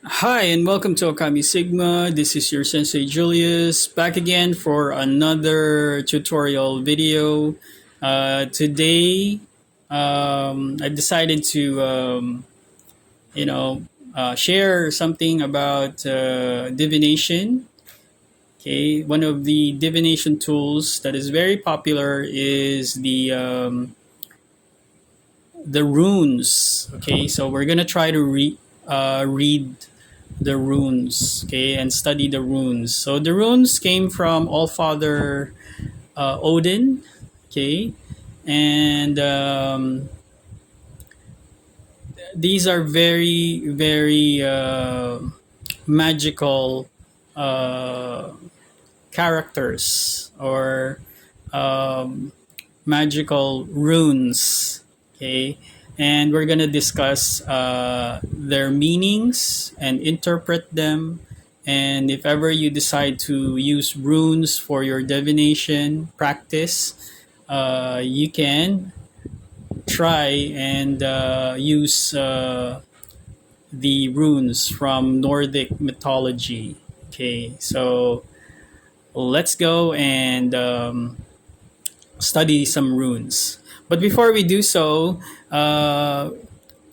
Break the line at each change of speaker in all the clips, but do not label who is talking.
Hi, and welcome to ôKAMI Sigma. This is your Sensei Julius, back again for another tutorial video. Today, I decided to, share something about divination. Okay, one of the divination tools that is very popular is the runes. Okay, so we're gonna try to read the runes, okay, and study the runes. So the runes came from All Father Odin, okay, and these are very magical uh, characters or um, magical runes, okay, and we're gonna discuss their meanings and interpret them. And if ever you decide to use runes for your divination practice, you can try and use the runes from Nordic mythology. Okay, so let's go and study some runes. But before we do so,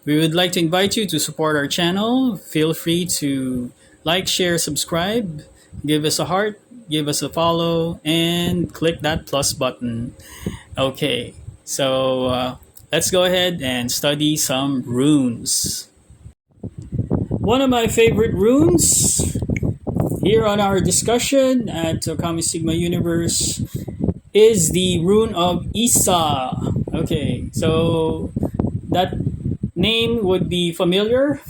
we would like to invite you to support our channel. Feel free to like, share, subscribe, give us a heart, give us a follow, and click that plus button. Okay, so let's go ahead and study some runes. One of my favorite runes here on our discussion at ôKAMI Sigma Universe is the rune of Isa. Okay, so that name would be familiar.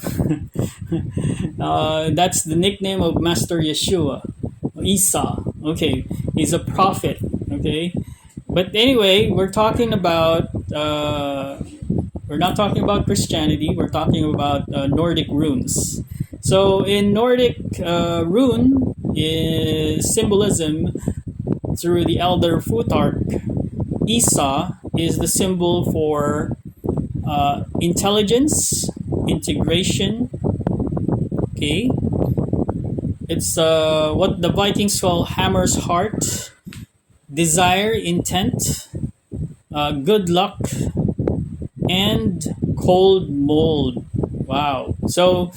That's the nickname of Master Yeshua, Isa. Okay, he's a prophet. Okay, but anyway, we're not talking about Christianity. We're talking about Nordic runes. So in Nordic rune is symbolism through the elder Futhark. Isa is the symbol for intelligence, integration. Okay, it's what the Vikings call hammer's heart, desire, intent, good luck, and cold mold. Wow. So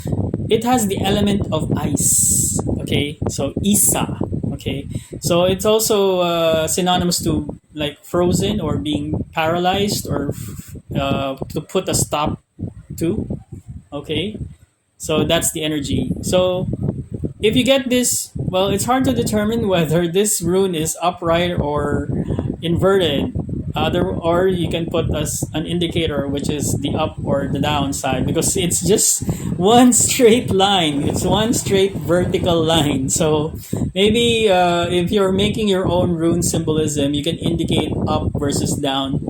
it has the element of ice. Okay. So Isa. Okay. So it's also synonymous to like frozen or being paralyzed or to put a stop to. Okay. So that's the energy. So if you get this, well, it's hard to determine whether this rune is upright or inverted. Or you can put as an indicator, which is the up or the down side, because it's just one straight line. It's one straight vertical line. So maybe if you're making your own rune symbolism, you can indicate up versus down,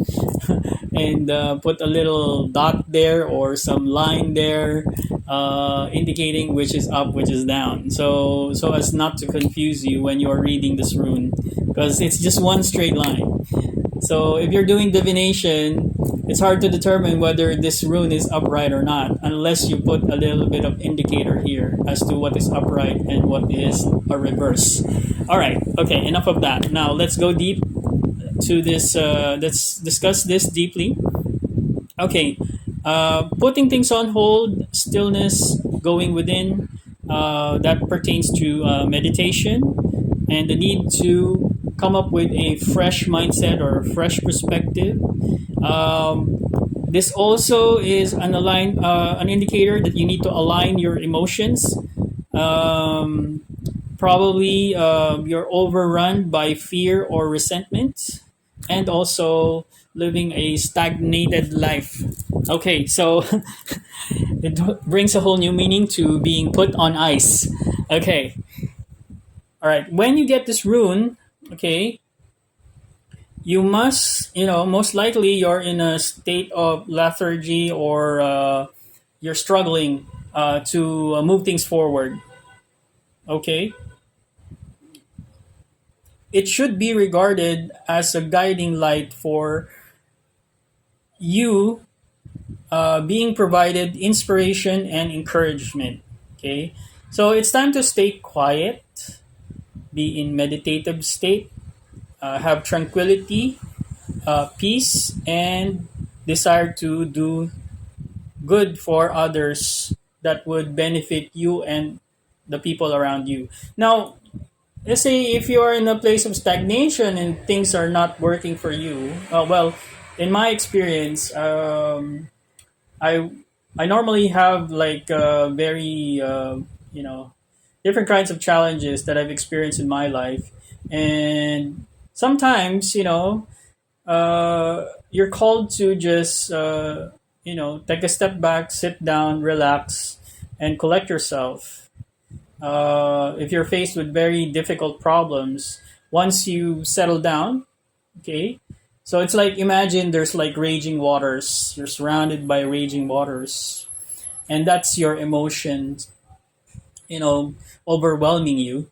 and put a little dot there or some line there, indicating which is up, which is down. So as not to confuse you when you're reading this rune, because it's just one straight line. So if you're doing divination, it's hard to determine whether this rune is upright or not, unless you put a little bit of indicator here as to what is upright and what is a reverse. All right. Okay. Enough of that. Now let's go deep to this. Let's discuss this deeply. Okay. Putting things on hold, stillness, going within. That pertains to meditation and the need to come up with a fresh mindset or a fresh perspective. This also is an indicator that you need to align your emotions. Um, Probably you're overrun by fear or resentment, and also living a stagnated life. Okay, so it brings a whole new meaning to being put on ice. Okay, all right. When you get this rune, okay, you must, most likely you're in a state of lethargy or you're struggling to move things forward. Okay, it should be regarded as a guiding light for you, being provided inspiration and encouragement. Okay, so it's time to stay quiet, be in meditative state, have tranquility, peace, and desire to do good for others that would benefit you and the people around you. Now, let's say if you are in a place of stagnation and things are not working for you, well, in my experience, I I normally have like very you know different kinds of challenges that I've experienced in my life, and sometimes you're called to just take a step back, sit down, relax, and collect yourself. If you're faced with very difficult problems, once you settle down, okay, so it's like imagine there's like raging waters. You're surrounded by raging waters, and that's your emotions, overwhelming you.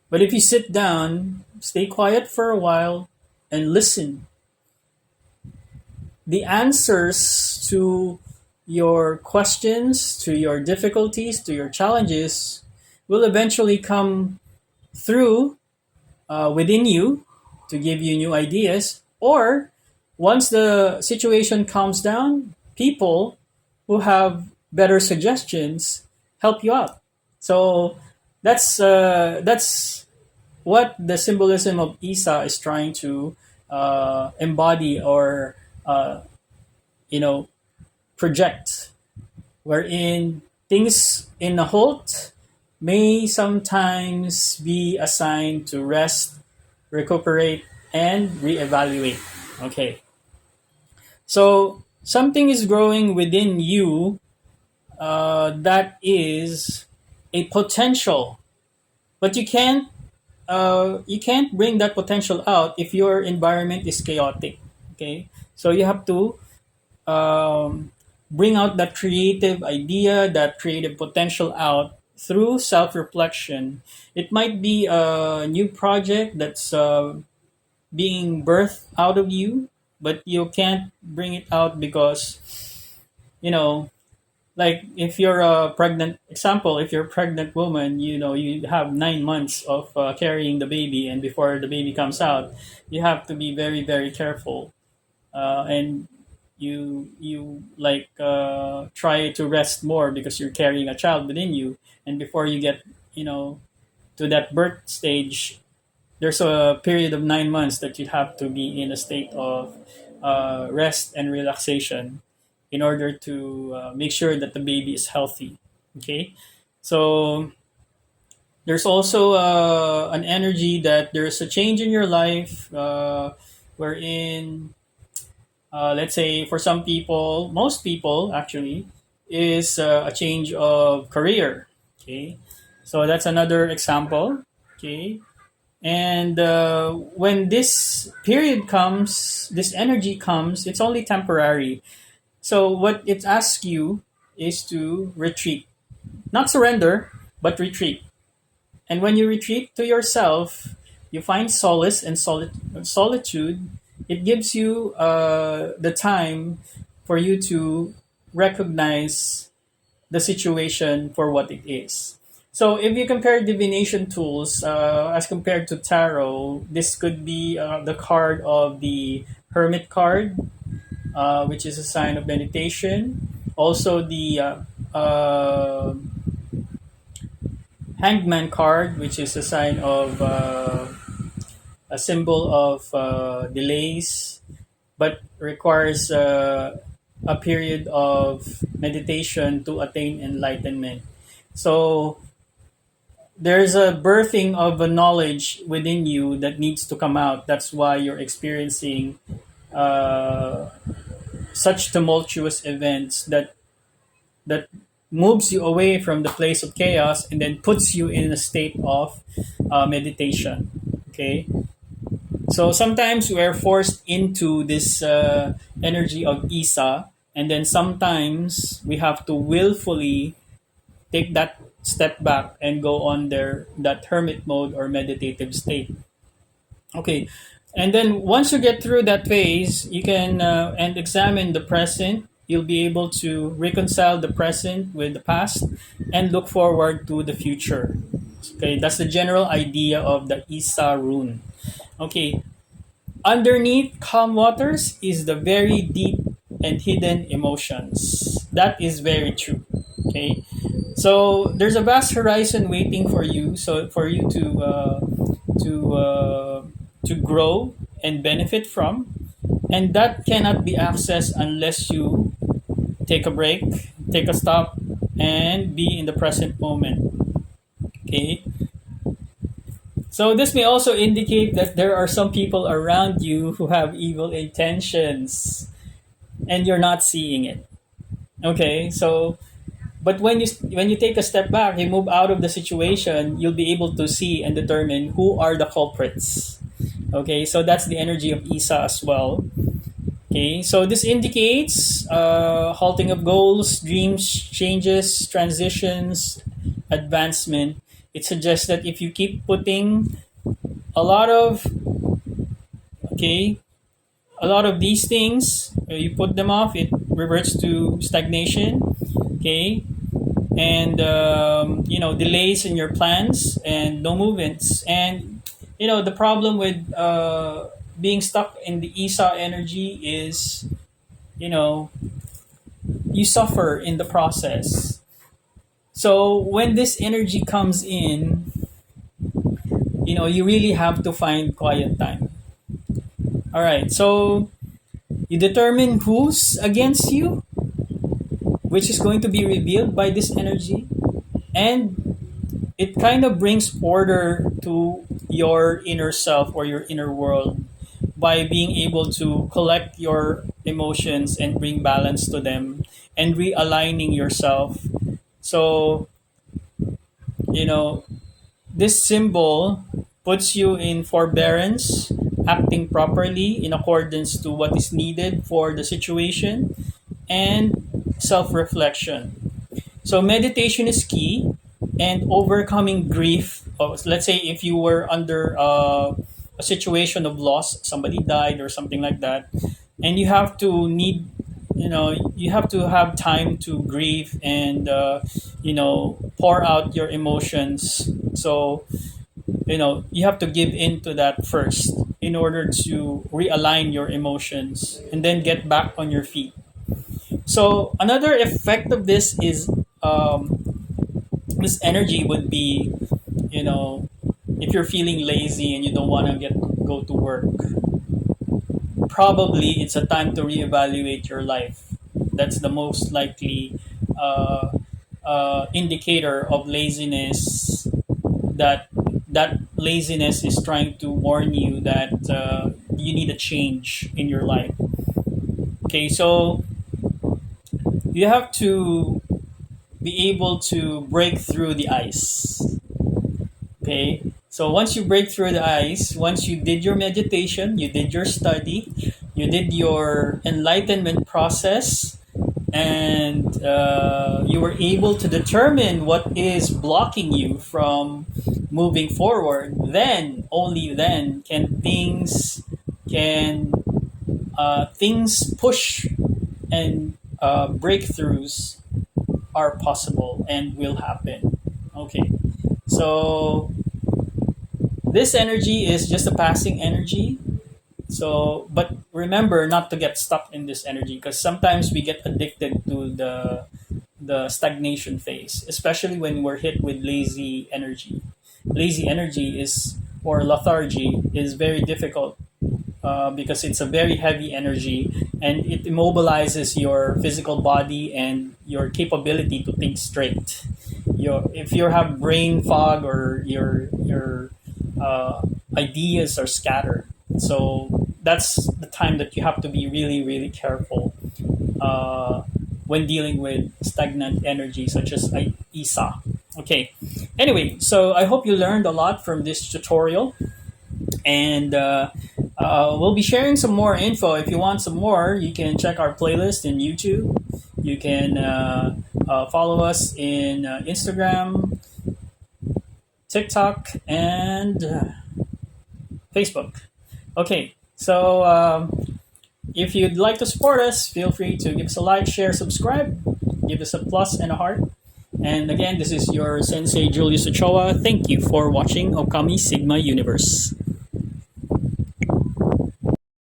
But if you sit down, stay quiet for a while, and listen, the answers to your questions, to your difficulties, to your challenges will eventually come through within you to give you new ideas. Or once the situation calms down, people who have better suggestions help you out. So that's what the symbolism of Isa is trying to embody or uh, you know project, wherein things in a halt may sometimes be assigned to rest, recuperate, and reevaluate. Okay, so something is growing within you that is a potential, but you can't bring that potential out if your environment is chaotic. Okay, so you have to um, bring out that creative idea, that creative potential out through self reflection. It might be a new project that's being birthed out of you, but you can't bring it out because, you know, like if you're a pregnant example, if you're a pregnant woman, you have 9 months of carrying the baby, and before the baby comes out, you have to be very, very careful. And you like try to rest more because you're carrying a child within you, and before you get you know to that birth stage, there's a period of 9 months that you have to be in a state of rest and relaxation in order to make sure that the baby is healthy. Okay, so there's also an energy that there's a change in your life, wherein let's say for some people, most people actually, is a change of career. Okay, so that's another example. Okay, and when this period comes, this energy comes, it's only temporary. So what it asks you is to retreat, not surrender, but retreat. And when you retreat to yourself, you find solace and solitude. It gives you the time for you to recognize the situation for what it is. So if you compare divination tools as compared to tarot, this could be the card of the Hermit card, which is a sign of meditation. Also, the Hangman card, which is a sign of a symbol of delays, but requires a period of meditation to attain enlightenment. So there's a birthing of a knowledge within you that needs to come out. That's why you're experiencing uh, such tumultuous events that moves you away from the place of chaos and then puts you in a state of meditation. Okay, so sometimes we are forced into this energy of Isa, and then sometimes we have to willfully take that step back and go on that hermit mode or meditative state. Okay, and then once you get through that phase, you can and examine the present. you'll be able to reconcile the present with the past and look forward to the future. Okay, that's the general idea of the Isa rune. Okay, underneath calm waters is the very deep and hidden emotions. That is very true. Okay, so there's a vast horizon waiting for you. So for you to to grow and benefit from, and that cannot be accessed unless you take a break, take a stop, and be in the present moment. Okay. So this may also indicate that there are some people around you who have evil intentions and you're not seeing it. Okay. So but when you take a step back, you move out of the situation, you'll be able to see and determine who are the culprits. Okay, so that's the energy of Isa as well. Okay, so this indicates halting of goals, dreams, changes, transitions, advancement. It suggests that if you keep putting a lot of okay, a lot of these things, you put them off, it reverts to stagnation. Okay, and delays in your plans and no movements. And the problem with being stuck in the Isa energy is you know you suffer in the process. So when this energy comes in, you really have to find quiet time. All right, so you determine who's against you, which is going to be revealed by this energy, and it kind of brings order to your inner self or your inner world by being able to collect your emotions and bring balance to them and realigning yourself. So, you know, this symbol puts you in forbearance, acting properly in accordance to what is needed for the situation, and self reflection. So meditation is key, and overcoming grief. Let's say if you were under a situation of loss, somebody died or something like that, and you have to have time to grieve and pour out your emotions. So you have to give in to that first in order to realign your emotions and then get back on your feet. So another effect of this is this energy would be, you know, if you're feeling lazy and you don't want to go to work, probably it's a time to reevaluate your life. That's the most likely uh, indicator of laziness. That laziness is trying to warn you that you need a change in your life. Okay, so you have to be able to break through the ice. Okay, so once you break through the ice, once you did your meditation, you did your study, you did your enlightenment process, and you were able to determine what is blocking you from moving forward, then only then can things push and breakthroughs are possible and will happen. Okay, so this energy is just a passing energy. So, but remember not to get stuck in this energy because sometimes we get addicted to the stagnation phase, especially when we're hit with lazy energy. Lazy energy is or lethargy is very difficult because it's a very heavy energy and it immobilizes your physical body and your capability to think straight. If you have brain fog or your ideas are scattered, so that's the time that you have to be really really careful when dealing with stagnant energy such as Isa. Okay. Anyway, so I hope you learned a lot from this tutorial, and we'll be sharing some more info. If you want some more, you can check our playlist in YouTube. You can follow us in Instagram, TikTok, and Facebook. Okay, so If you'd like to support us, feel free to give us a like, share, subscribe, give us a plus and a heart. And again, this is your Sensei Julius Ochoa. Thank you for watching ôKAMI Sigma Universe.